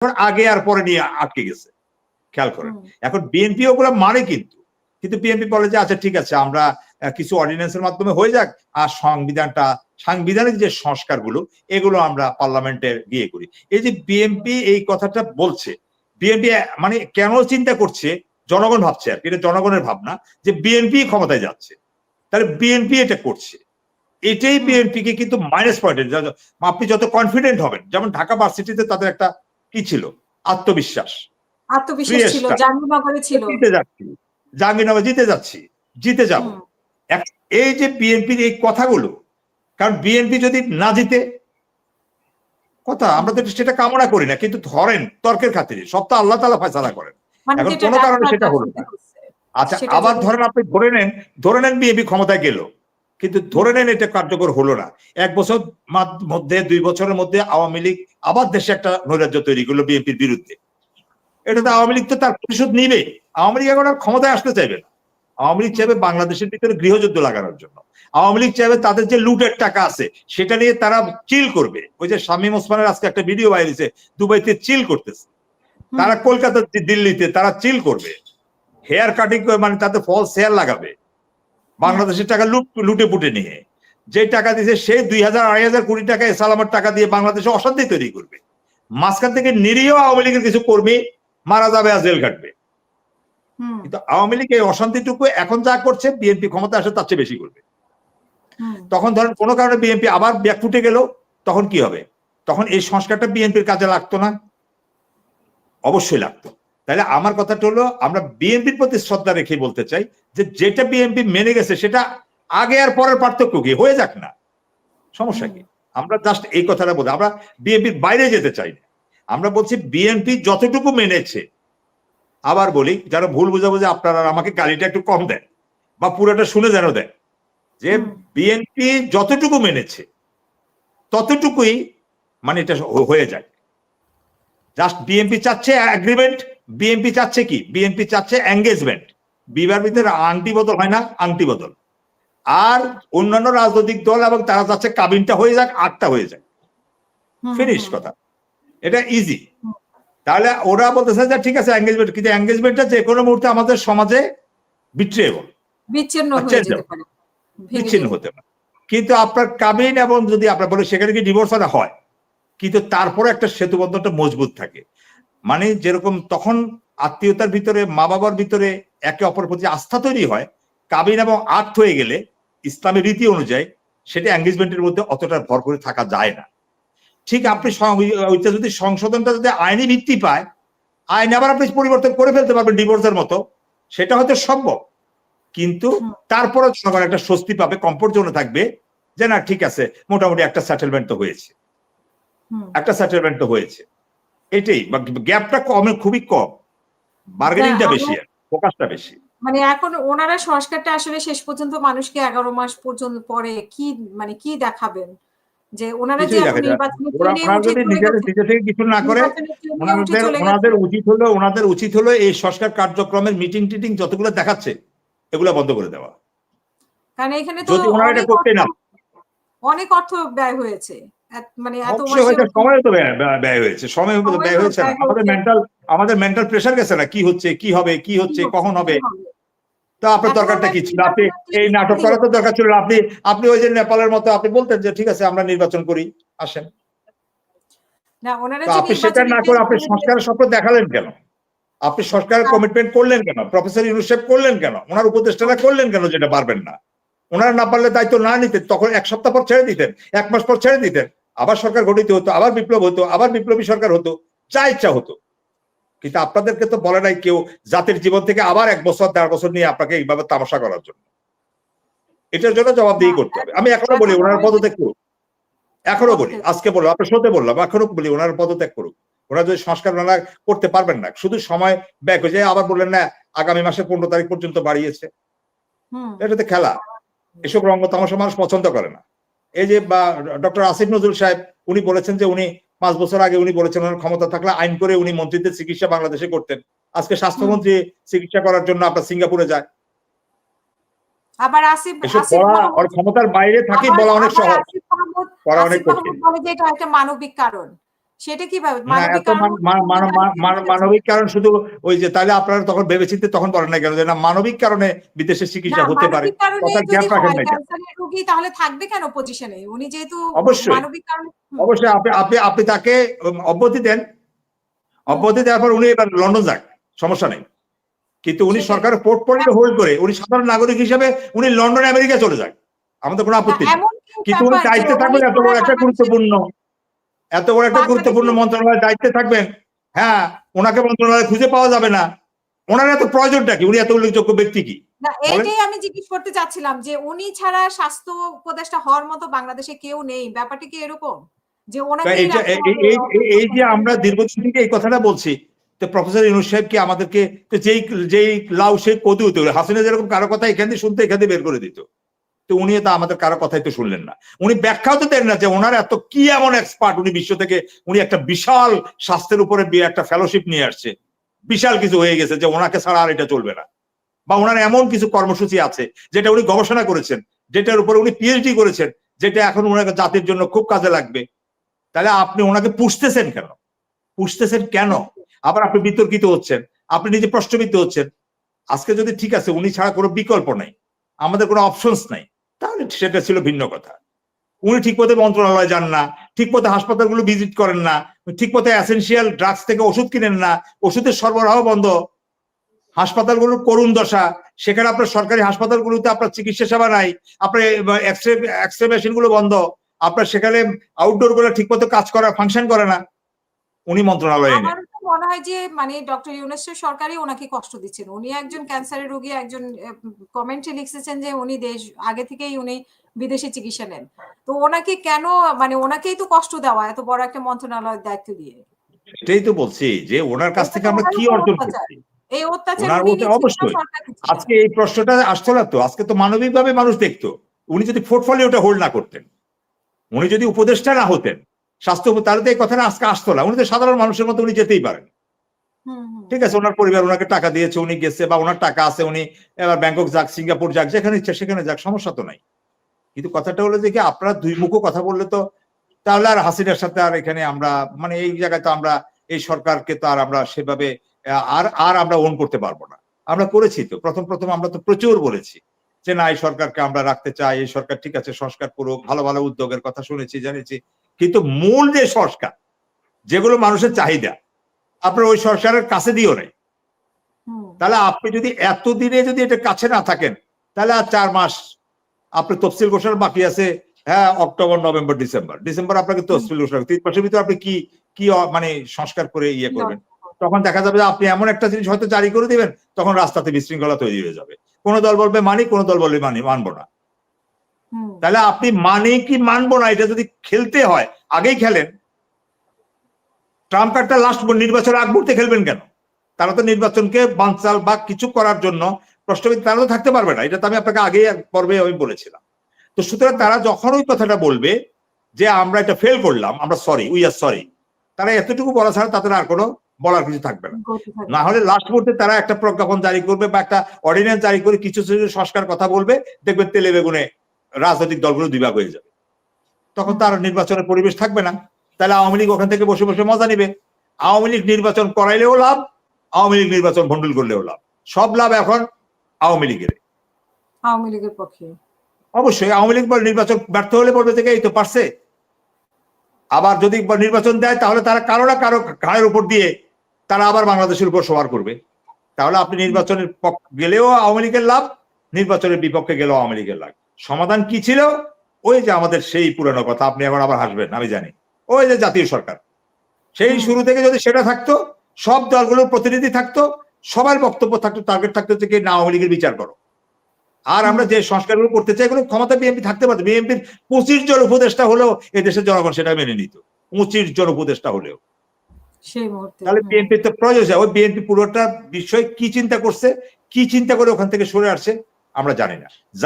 আগে আর পরে নিয়ে আটকে গেছে, খেয়াল করেন। এখন বিএনপি ওগুলো মানে, কিন্তু বিএনপি বলে যে আচ্ছা ঠিক আছে আমরা কিছু অর্ডিন্যান্সের মাধ্যমে হয়ে যাক, আর সাংবিধানিক যে সংস্কারগুলো এগুলো আমরা পার্লামেন্টে গিয়ে করি। এই যে বিএনপি এই কথাটা বলছে, বিএনপি মানে কেন চিন্তা করছে, জনগণ ভাবছে আর কি, এটা জনগণের ভাবনা যে বিএনপি ক্ষমতায় যাচ্ছে, তাহলে বিএনপি এটা করছে, এটাই বিএনপি কে কিন্তু মাইনাস পয়েন্ট। আপনি যত কনফিডেন্ট হবেন, যেমন ঢাকা ভার্সিটিতে তাদের একটা কি ছিল, আত্মবিশ্বাস ছিল, জাহাঙ্গীরনগরে ছিল, জাহাঙ্গীরনগর জিতে যাব। এই যে বিএনপির এই কথাগুলো, কারণ বিএনপি যদি না জিতে, কথা আমরা তো সেটা কামনা করি না, কিন্তু ধরেন তর্কের খাতিরে সব তো আল্লাহ তাআলা ফয়সালা করেন, এখন কোনো কারণে সেটা হলো না। আচ্ছা আবার ধরেন আপনি ধরে নেন বিএনপি ক্ষমতায় গেল, কিন্তু ধরে নেন এটা কার্যকর হলো না, 1 বছর মধ্যে 2 বছরের মধ্যে আওয়ামী লীগ আবার দেশে একটা নৈরাজ্য তৈরি করলো বিএনপির বিরুদ্ধে, এটা তো আওয়ামী লীগ তো তার প্রতিশোধ নিবে। আওয়ামী লীগ এখন আর ক্ষমতায় আসতে চাইবে না, আওয়ামী লীগ চাইবে বাংলাদেশের ভিতরে গৃহযুদ্ধ লাগানোর জন্য। আওয়ামী লীগ চাইবে তাদের যে লুটের টাকা আছে সেটা নিয়ে তারা চিল করবে। ওই যে শামীম ওসমানের আজকে একটা ভিডিও বাইরে হয়েছে, দুবাইতে চিল করতেছে, তারা কলকাতা দিল্লিতে তারা চিল করবে, হেয়ার কাটিং মানে তাদের ফলস হেয়ার লাগাবে, বাংলাদেশের টাকা লুটে পুটে নিয়ে। যে টাকা দিয়েছে সে 2000-2500 কোটি টাকা সালামের টাকা দিয়ে বাংলাদেশে অশান্তি তৈরি করবে, মাঝখান থেকে নিরীহ আওয়ামী লীগের কিছু কর্মী মারা যাবে আর জেল কাটবে। কিন্তু আওয়ামী লীগ এই অশান্তিটুকু এখন যা করছে, বিএনপি ক্ষমতা আসে তার চেয়ে বেশি করবে। তখন ধরেন কোনো কারণে বিএনপি আবার ব্যাকফুটে গেল, তখন কি হবে? তখন এই সংস্কারটা বিএনপির কাজে লাগতো না? অবশ্যই লাগতো। তাহলে আমার কথাটা হলো, আমরা বিএনপির প্রতি শ্রদ্ধা রেখে বলতে চাই যে যেটা বিএনপি মেনে গেছে সেটা আগে আর পরের পার্থক্য কি, হয়ে যাক না, সমস্যা কি? আমরা জাস্ট এই কথাটা বলছি, আমরা বিএনপির বাইরে যেতে চাই না। আমরা বলছি বিএনপি যতটুকু মেনেছে, আবার বলি যারা ভুল বুঝাবুঝি আপনারা আমাকে গালিটা একটু কম দেন বা পুরোটা শুনে যেন দেন, যে বিএনপি যতটুকু মেনেছে ততটুকুই মানে এটা হয়ে যায়। জাস্ট বিএনপি চাচ্ছে এগ্রিমেন্ট, বিএনপি চাচ্ছে কি, বিএনপি চাচ্ছে এঙ্গেজমেন্ট। বিবাহের ভিতরে আংটি বদল হয় না, আংটি বদল। আর অন্যান্য রাজনৈতিক দল এবং তারা চাচ্ছে কাবিনটা হয়ে যাক, আটটা হয়ে যাক, ফিনিশ কথা, এটা ইজি। তাহলে ওরা বলতেছে যে ঠিক আছে এঙ্গেজমেন্ট, কিন্তু এঙ্গেজমেন্টটা যে কোনো মুহূর্তে আমাদের সমাজে বিট্রেবল, বিচ্ছিন্ন হতে পারে। কিন্তু আপনার কাবিন এবং যদি আপনার বলে সেখানে কি ডিভোর্স হয়, কিন্তু তারপরে একটা সেতুবন্ধনটা মজবুত থাকে। মানে যেরকম তখন আত্মীয়তার ভিতরে, মা বাবার ভিতরে একে অপরের প্রতি আস্থা তৈরি হয়, কাবিন এবং আর্থ হয়ে গেলে ইসলামের রীতি অনুযায়ী সেটা এঙ্গেজমেন্টের মধ্যে অতটা ভর করে থাকা যায় না। ঠিক আপনি ওইটা যদি সংশোধনটা যদি আইনি ভিত্তি পায়, আইন আবার আপনি পরিবর্তন করে ফেলতে পারবেন ডিভোর্সের মতো, সেটা হয়তো সম্ভব। কিন্তু তারপরে জনগণ একটা স্বস্তি পাবে, কমফোর্ট জোনে থাকবে যে না ঠিক আছে মোটামুটি একটা সেটেলমেন্ট তো হয়েছে, এটাই। গ্যাপটা খুবই কম, বার্গেনিংটা বেশি, ফোকাসটা বেশি। মানে এখন ওনারা সংস্কারটা আসলে শেষ পর্যন্ত মানুষকে 11 মাস পর্যন্ত পরে কি দেখাবেন, যে ওনারা যে নিজে থেকে কিছু না করে, ওনাদের উচিত হলো এই সংস্কার কার্যক্রমের মিটিং টিটিং যতগুলো দেখাচ্ছে এগুলো বন্ধ করে দেওয়া। কারণ এখানে তো অনেক অর্থ ব্যয় হয়েছে, মানে এত সময় তো ব্যয় হয়েছে, আমাদের মেন্টাল প্রেসার গেছে না, কি হচ্ছে, কি হবে, কি হচ্ছে, কখন হবে। তা আপনার দরকারটা কি ছিল? আপনি এই নাটক করা তো দরকার ছিল, আপনি ওই যে নেপালের মতো আপনি বলতেন যে ঠিক আছে আমরা নির্বাচন করি, আসেন। আপনি সেটা না করে আপনি সংস্কারের স্বপ্ন দেখালেন কেন? আপনি সংস্কারের কমিটমেন্ট করলেন কেন? প্রফেসর ইউনূস সাহেব করলেন কেন? ওনার উপদেষ্টারা করলেন কেন যেটা পারবেন না? ওনারা না পারলে দায়িত্ব না নিতেন, তখন 1 সপ্তাহ পর ছেড়ে দিতেন, 1 মাস পর ছেড়ে দিতেন, আবার সরকার গঠিত হতো, আবার বিপ্লব হতো, আবার বিপ্লবী সরকার হতো, যা ইচ্ছা হতো। কিন্তু আপনাদেরকে তো বলে নাই কেউ জাতির জীবন থেকে আবার 1 বছর 1.5 বছর নিয়ে আপনাকে এইভাবে তামাশা করার জন্য। এটার জন্য জবাবদিহি করতে হবে। আমি এখনো বলি ওনার পদত্যাগ করুক, এখনো বলি, আজকে বললাম, আপনার সাথে বললাম, এখনো বলি ওনার পদত্যাগ করুক। ওনারা যদি সংস্কার না করতে পারবেন না, শুধু সময় ব্যয় হয়ে যায়, আবার বললেন না আগামী মাসের 15 তারিখ পর্যন্ত বাড়িয়েছে, এটাতে খেলা। এসব রঙ্গ তামাশা মানুষ পছন্দ করে না। এই যে ডক্টর আসিফ নজরুল সাহেব উনি বলেছেন যে উনি 5 বছর আগে উনি বলেছেন ওনার ক্ষমতা থাকলে আইন করে উনি মন্ত্রীদের চিকিৎসা বাংলাদেশে করতেন। আজকে স্বাস্থ্যমন্ত্রী চিকিৎসা করার জন্য আপনার সিঙ্গাপুরে যায়। আবার আসিফ ওর ক্ষমতার বাইরে থাকি বলা অনেক সহজ, করা অনেক কঠিন। এটা একটা মানবিক কারণ, সেটা কিভাবে না মানবিক এত কারণ মানবিক কারণ শুধু ওই যে, তাহলে আপনারা তখন ভেবেচিন্তে তখন বলেন না কেন যে না মানবিক কারণে বিদেশে চিকিৎসা হতে পারে, মানবিক কারণে কথার যদি গ্যাপ রাখেন হয় না কেন? ক্যান্সারের রোগী তাহলে থাকবে কেন পজিশনে? উনি যেহেতু অবশ্যই মানবিক কারণে অবশ্যই আপনি তাকে অব্যাহতি দেন, অব্যাহতি দেওয়ার পর উনি এবার লন্ডন যাক, সমস্যা নেই। কিন্তু উনি সেটাই। সরকারের পোর্টফোলিও হোল্ড করে উনি সাধারণ নাগরিক হিসেবে উনি লন্ডন আমেরিকা চলে যান, আমাদের কোনো আপত্তি নেই। এমন কি কিন্তু উনি ব্যাপার যে দায়িত্বে উনি থাকবেন এত বড় ছাড়া একটা গুরুত্বপূর্ণ বাংলাদেশে মন্ত্রণালয়ের দায়িত্বে থাকবেন। হ্যাঁ, ওনাকে মন্ত্রণালয়ে খুঁজে পাওয়া যাবে না। ওনার এত প্রয়োজনটা কি? উনি এত উল্লেখযোগ্য ব্যক্তি কি? না বলেন। এইটাই আমি জিজ্ঞেস করতে চাচ্ছিলাম যে উনি ছাড়া স্বাস্থ্য উপদেষ্টা হওয়ার মতো বাংলাদেশে কেউ নেই। ব্যাপারটা কি এরকম? যে ওনাকেই এইটা রাখতে হবে এই যে আমরা দীর্ঘদিন থেকে এই কথাটা বলছি, তো প্রফেসর ইউনূস সাহেব কি আমাদেরকে তো যেই লাউ সেই কদু হতে হাসিনা যেরকম কারো কথা এখান দিয়ে শুনতে এখান দিয়ে বের করে দিত, তো উনি তো আমাদের কারো কথাই তো শুনলেন না। উনি ব্যাখ্যাও তো দেন না যে ওনার এত কি এমন এক্সপার্ট, উনি বিশ্ব থেকে উনি একটা বিশাল স্বাস্থ্যের উপরে একটা ফেলোশিপ নিয়ে আসছে, বিশাল কিছু হয়ে গেছে যে ওনাকে ছাড়া আর এটা চলবে না, বা ওনার এমন কিছু কর্মসূচি আছে যেটা উনি গবেষণা করেছেন, যেটার উপরে উনি পিএইচডি করেছেন, যেটা এখন ওনাকে জাতির জন্য খুব কাজে লাগবে। তাহলে আপনি ওনাকে পুষতেছেন কেন? পুষতেছেন কেন? আবার আপনি বিতর্কিত হচ্ছেন, আপনি নিজে প্রশ্নবিদ্ধ হচ্ছেন। আজকে যদি ঠিক আছে উনি ছাড়া কোনো বিকল্প নাই, আমাদের কোনো অপশনস নাই, তাহলে সেটা ছিল ভিন্ন কথা। উনি ঠিক মতো মন্ত্রণালয়ে যান না, ঠিক মতো হাসপাতালগুলো ভিজিট করেন না, ঠিক মতো এসেনশিয়াল ড্রাগস থেকে ওষুধ কিনেন না, ওষুধের সরবরাহ বন্ধ, হাসপাতালগুলোর করুণ দশা, সেখানে আপনার সরকারি হাসপাতালগুলোতে আপনার চিকিৎসা সেবা নাই, আপনার এক্সরে মেশিন গুলো বন্ধ, আপনার সেখানে আউটডোর গুলো ঠিক মতো কাজ করা ফাংশন করে না, উনি মন্ত্রণালয়ে নেই। আমার তো মনে হয় যে মানে ডক্টর ইউনূসের সরকারই ওনাকে কষ্ট দিচ্ছেন। উনি একজন ক্যান্সারের রোগী, একজন কমেন্টে লিখেছেন যে উনি আগে থেকেই উনি বিদেশে চিকিৎসা নেন। তো ওনাকে কেন মানে ওনাকেই তো কষ্ট দেওয়া এত বড় একটা মন্ত্রণালয়ের দায়িত্ব দিয়ে। সেটাই তো বলছি যে ওনার কাছ এটা থেকে তো আমরা ওনার কি উপর অর্জন অত্যাচার। করছি। এই অত্যাচার ওনার উনি নিচ্ছেন না, অবশ্যই সরকার দিচ্ছে না। আজকে এই প্রশ্নটা আসতো না তো, আজকে তো মানবিকভাবে মানুষ দেখতো। উনি যদি পোর্টফোলিওটা হোল্ড না করতেন, উনি যদি উপদেষ্টা না হতেন স্বাস্থ্য, তাহলে তো এই কথাটা আজকে আসতো না। উনি তো সাধারণ মানুষের মতো উনি যেতেই পারেন। ঠিক আছে, ওনার পরিবার ওনাকে টাকা দিয়েছে, উনি গেছে, বা ওনার টাকা আছে, উনি এবার ব্যাংকক যাক, সিঙ্গাপুর যাক, যেখানে ইচ্ছা সেখানে যাক, সমস্যা তো নাই। কিন্তু কথাটা হলো যে কি, আপনারা দুই মুখো কথা বললে তো তাহলে আর হাসিনার সাথে আর এখানে আমরা মানে এই জায়গায় তো আমরা এই সরকারকে তো আর আমরা সেভাবে আর আমরা ওন করতে পারবো না। আমরা করেছি তো প্রথম আমরা তো প্রচুর বলেছি যে না এই সরকারকে আমরা রাখতে চাই, এই সরকার ঠিক আছে সংস্কার করুক, ভালো ভালো উদ্যোগের কথা শুনেছি জানিয়েছি, কিন্তু মূল যে সংস্কার যেগুলো মানুষের চাহিদা আপনার ওই সরকারের কাছে দিও নাই। তাহলে আপনি যদি এতদিনে যদি এটা কাছে না থাকেন, তাহলে আর 4 মাস আপনি তফসিল ঘোষণা বাকি আছে। হ্যাঁ, অক্টোবর নভেম্বর ডিসেম্বর আপনাকে তফসিল ঘোষণা, 3 মাসের ভিতরে আপনি কি কি মানে সংস্কার করে ইয়ে করবেন। তখন দেখা যাবে যে আপনি এমন একটা জিনিস হয়তো জারি করে দিবেন, তখন রাস্তাতে বিশৃঙ্খলা তৈরি হয়ে যাবে। কোন দল বলবে মানি, কোন দল বলবে মানবো না। তাহলে আপনি মানে কি মানবো না এটা যদি খেলতে হয় আগেই খেলেন। ট্রাম্প কার্ডটা লাস্ট নির্বাচনের আগ মুহূর্তে খেলবেন কেন? তারা তো নির্বাচনকে বানচাল বা কিছু করার জন্য প্রশ্নবিদ তারা তো থাকতে পারবে না, এটা তো আমি আপনাকে আগেই পর্বে আমি বলেছিলাম। তো সুতরাং তারা যখন ওই কথাটা বলবে যে আমরা এটা ফেল করলাম, আমরা সরি, উই আর সরি, তারা এতটুকু বলা ছাড়া তাদের আর কোনো বলার কিছু থাকবে না। না হলে লাস্ট মুহূর্তে তারা একটা প্রজ্ঞাপন জারি করবে বা একটা অর্ডিন্যান্স জারি করে কিছু সংস্কার কথা বলবে, দেখবেন তেলে বেগুনে রাজনৈতিক দলগুলো দুই ভাগ হয়ে যাবে। তখন তার নির্বাচনের পরিবেশ থাকবে না। তাহলে আওয়ামী লীগ ওখান থেকে বসে বসে মজা নিবে। আওয়ামী লীগ নির্বাচন করাইলেও লাভ, আওয়ামী লীগ নির্বাচন ভণ্ডুল করলেও লাভ, সব লাভ এখন আওয়ামী লীগের। আওয়ামী লীগের পক্ষে অবশ্যই আওয়ামী লীগ নির্বাচন ব্যর্থ হলে বলবে থেকে এই তো পারছে। আবার যদি নির্বাচন দেয় তাহলে তারা কারো না কারো ঘাড়ের উপর দিয়ে তারা আবার বাংলাদেশের উপর সবার করবে। তাহলে আপনি নির্বাচনের পক্ষে গেলেও আওয়ামী লীগের লাভ, নির্বাচনের বিপক্ষে গেলেও আওয়ামী লীগের লাভ। সমাধান কি ছিল? ওই যে আমাদের সেই পুরানো কথা, আপনি এখন আবার হাসবেন আমি জানি, ওই যে জাতীয় সরকার। সেই শুরু থেকে যদি সেটা থাকতো, সব দলগুলোর প্রতিনিধি থাকতো, সবার বক্তব্য থাকতো, টার্গেট থাকতো যে না আওয়ামী লীগের বিচার করো। আর আমরা যে সংস্কারগুলো করতে চাই এগুলো ক্ষমতা বিএনপি থাকতে পারতো। বিএনপির 25 জন উপদেষ্টা হলেও এই দেশের জনগণ সেটা মেনে নিত, 25 জন উপদেষ্টা হলেও। সেই মুহূর্তে তাহলে বিএনপি তো প্রয়োজন, ওই বিএনপি পুরোটা বিষয় কি চিন্তা করছে, কি চিন্তা করে ওখান থেকে সরে আসছে আমরা জানি না।